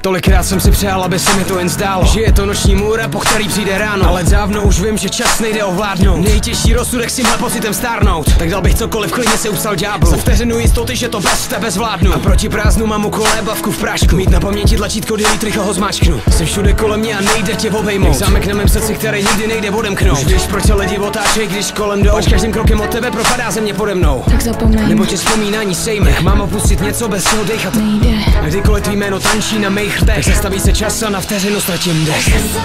Tolikrát jsem si přál, aby se mi to jen zdálo, že je to noční můra, po který přijde ráno. Ale dávno už vím, že čas nejde ovládnout. Nejtěžší rozsudek s tímhle pocitem stárnout. Tak dal bych cokoliv, klidně se upsal ďáblu. Za vteřinu jistoty, že to bez tebe zvládnu. A proti prázdnu mám okolo bavku v prášku. Mít na paměti tlačítko delete, rychle ho zmáčknu. Jsi všude kolem mě a nejde tě obejmout. Jak zámek na mém srdci, který nikdy nejde odemknout. Už víš, proč se lidi otáčej, když kolem jdou. Až každým krokem od tebe propadá země pode mnou. Tak zapomeň, nebo tě vzpomínání sejme. Jak mám opustit něco, bez čeho dechat nejde. A kdykoliv tvý jméno tančí na mých rtech, zastaví se čas a na vteřinu ztratím dech.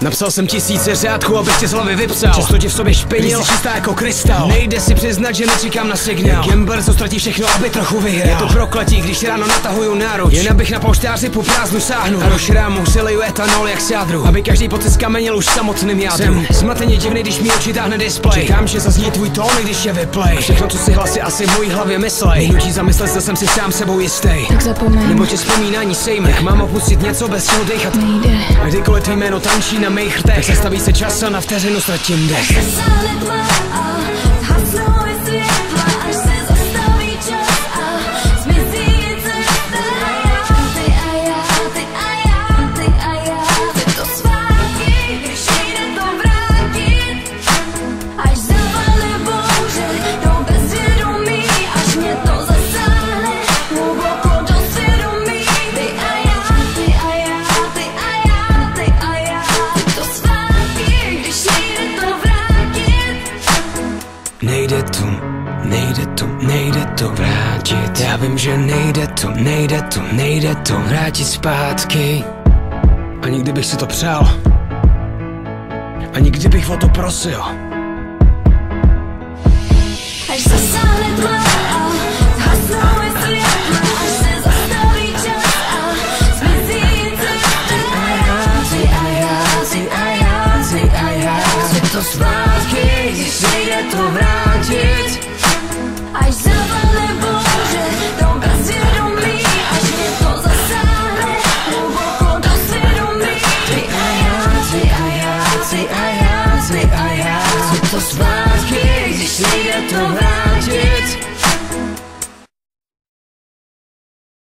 Napsal jsem tisíce řádků, abych tě z hlavy vypsal. Často tě v sobě špinil, jsi čistá jako krystal. Nejde si přiznat, že nečekám na signál. Gambler, co ztratí všechno, aby trochu vyhrál. Je to prokletí, když ráno natahuju náruč. Jen abych na polštáři po prázdnu sáhnu. A do šrámu si leju etanol jak z jádru, aby každý pocit skamenil už samotným jádru. Jsem zmateně divný, když mi oči táhne display. Čekám, že zazní tvůj tón, když je vyplay. Všechno, co si hlasy asi v mojí hlavě myslej. Nutí zamyslet, zda jsem si sám sebou jistý. Tak zapomeň, nebo tě vzpomínání sejme. Jak mám opustit něco, bez čeho dechat nejde. A kdykoliv tvý jméno tančí na mých rtech, zastaví se čas a na vteřinu ztratím dech. Nejde to vrátit. Já vím, že nejde to vrátit zpátky. Ani kdybych si to přál, ani kdybych o to prosil. Až zasáhne tma a zhasnou je světla, až se zastaví čas a zmizí cesta. A já chci to zpátky, když nejde to vrátit. Až zapadne bouře do bezvědomí, až mě to zasáhne hluboko do svědomí. Ty a já chci to zpátky, když nejde to vrátit.